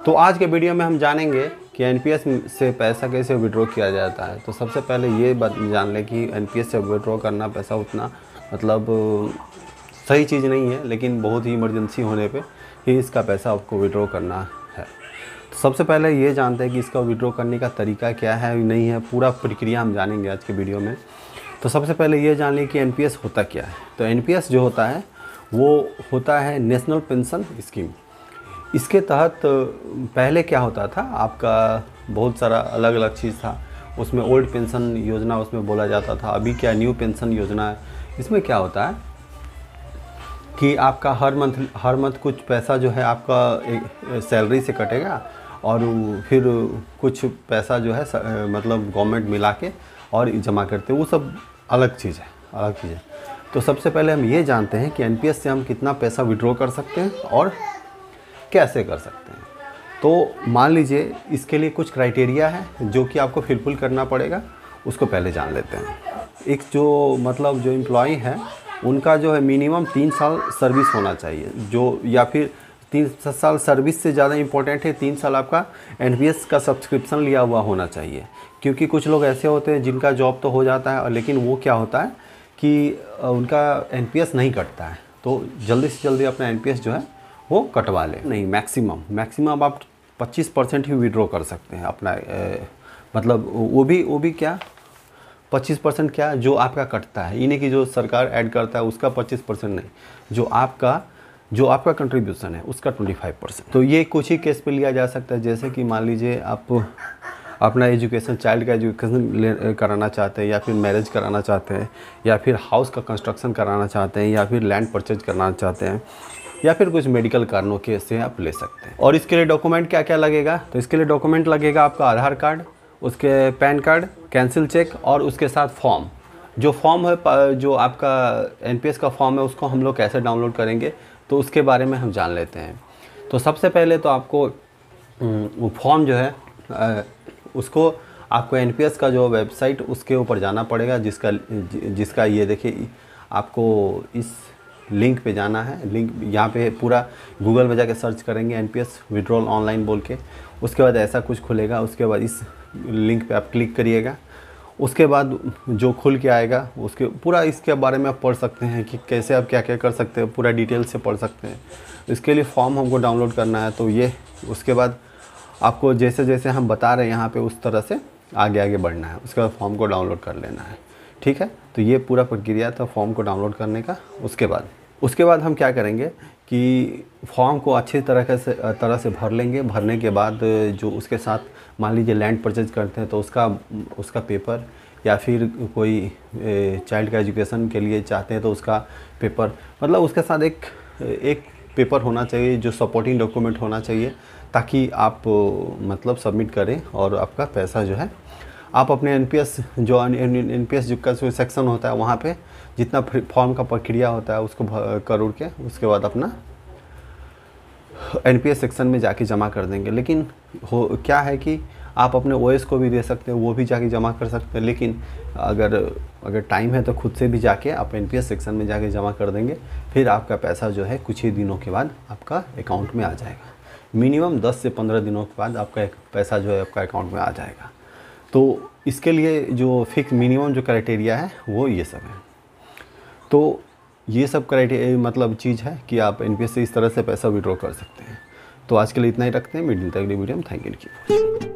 तो आज के वीडियो में हम जानेंगे कि एनपीएस से पैसा कैसे विड्रॉ किया जाता है। तो सबसे पहले ये बात जान लें कि एनपीएस से विड्रॉ करना पैसा उतना सही चीज़ नहीं है, लेकिन बहुत ही इमरजेंसी होने पे ही इसका पैसा आपको विड्रॉ करना है। तो सबसे पहले ये जानते हैं कि इसका विड्रॉ करने का तरीका क्या है नहीं है, पूरा प्रक्रिया हम जानेंगे आज के वीडियो में। तो सबसे पहले ये जान लें कि एनपीएस होता क्या है। तो एनपीएस जो होता है वो होता है नेशनल पेंशन स्कीम। इसके तहत पहले क्या होता था, आपका बहुत सारा अलग अलग चीज़ था। उसमें ओल्ड पेंशन योजना उसमें बोला जाता था। अभी क्या न्यू पेंशन योजना है। इसमें क्या होता है कि आपका हर मंथ कुछ पैसा जो है आपका सैलरी से कटेगा और फिर कुछ पैसा जो है गवर्नमेंट मिला के और जमा करते हैं। वो सब अलग चीज़ है। तो सबसे पहले हम ये जानते हैं कि एनपीएस से हम कितना पैसा विड्रॉ कर सकते हैं और कैसे कर सकते हैं। तो मान लीजिए इसके लिए कुछ क्राइटेरिया है जो कि आपको फिलफिल करना पड़ेगा, उसको पहले जान लेते हैं। एक जो एम्प्लॉई है उनका जो है मिनिमम 3 साल सर्विस होना चाहिए, या फिर 3 साल सर्विस से ज़्यादा इम्पोर्टेंट है 3 साल आपका एनपीएस का सब्सक्रिप्शन लिया हुआ होना चाहिए। क्योंकि कुछ लोग ऐसे होते हैं जिनका जॉब तो हो जाता है लेकिन वो क्या होता है कि उनका एनपीएस नहीं कटता है। तो जल्दी से जल्दी अपना एनपीएस जो है वो कटवा लें। नहीं, मैक्सिमम आप 25% ही विड्रॉ कर सकते हैं अपना वो भी क्या 25% क्या जो आपका कटता है, इन्हीं की जो सरकार ऐड करता है उसका 25% नहीं, जो आपका कंट्रीब्यूशन है उसका 25%। तो ये कुछ ही केस पे लिया जा सकता है। जैसे कि मान लीजिए आप अपना एजुकेशन, चाइल्ड का एजुकेशन कराना चाहते हैं, या फिर मैरिज कराना चाहते हैं, या फिर हाउस का कंस्ट्रक्शन कराना चाहते हैं, या फिर लैंड परचेज करना चाहते हैं, या फिर कुछ मेडिकल कारणों के से आप ले सकते हैं। और इसके लिए डॉक्यूमेंट क्या क्या लगेगा, तो इसके लिए डॉक्यूमेंट लगेगा आपका आधार कार्ड, उसके पैन कार्ड, कैंसिल चेक और उसके साथ फॉर्म। जो फॉर्म है, जो आपका एनपीएस का फॉर्म है, उसको हम लोग कैसे डाउनलोड करेंगे तो उसके बारे में हम जान लेते हैं। तो सबसे पहले तो आपको वो फॉर्म जो है उसको आपको एनपीएस का जो वेबसाइट उसके ऊपर जाना पड़ेगा, जिसका ये देखिए आपको इस लिंक पे जाना है। लिंक यहाँ पे पूरा गूगल में जाके सर्च करेंगे एनपीएस विड्रॉल ऑनलाइन बोल के, उसके बाद ऐसा कुछ खुलेगा। उसके बाद इस लिंक पे आप क्लिक करिएगा। उसके बाद जो खुल के आएगा उसके पूरा इसके बारे में आप पढ़ सकते हैं कि कैसे आप क्या क्या कर सकते हैं, पूरा डिटेल से पढ़ सकते हैं। इसके लिए फॉर्म हमको डाउनलोड करना है। तो ये उसके बाद आपको जैसे जैसे हम बता रहे हैं यहाँ पे उस तरह से आगे बढ़ना है। उसके बाद फॉर्म को डाउनलोड कर लेना है, ठीक है। तो ये पूरा प्रक्रिया था फॉर्म को डाउनलोड करने का। उसके बाद हम क्या करेंगे कि फॉर्म को अच्छी तरह से भर लेंगे। भरने के बाद जो उसके साथ मान लीजिए लैंड परचेज करते हैं तो उसका पेपर, या फिर कोई चाइल्ड का एजुकेशन के लिए चाहते हैं तो उसका पेपर, उसके साथ एक पेपर होना चाहिए जो सपोर्टिंग डॉक्यूमेंट होना चाहिए, ताकि आप सबमिट करें और आपका पैसा जो है आप अपने एनपीएस का जो सेक्शन होता है वहाँ पे जितना फॉर्म का प्रक्रिया होता है उसको कर के उसके बाद अपना एनपीएस सेक्शन में जाके जमा कर देंगे। लेकिन क्या है कि आप अपने ओएस को भी दे सकते हैं, वो भी जाके जमा कर सकते हैं। लेकिन अगर टाइम है तो खुद से भी जाके आप एनपीएस सेक्शन में जाके जमा कर देंगे। फिर आपका पैसा जो है कुछ ही दिनों के बाद आपका अकाउंट में आ जाएगा। मिनिमम 10 से 15 दिनों के बाद आपका पैसा जो है आपका अकाउंट में आ जाएगा। तो इसके लिए जो फिक्स मिनिमम जो क्राइटेरिया है वो ये सब है। तो ये सब क्राइटेरिया चीज़ है कि आप एनपीएस से इस तरह से पैसा विड्रॉ कर सकते हैं। तो आज के लिए इतना ही रखते हैं। मिलते हैं अगली वीडियो में। Thank you.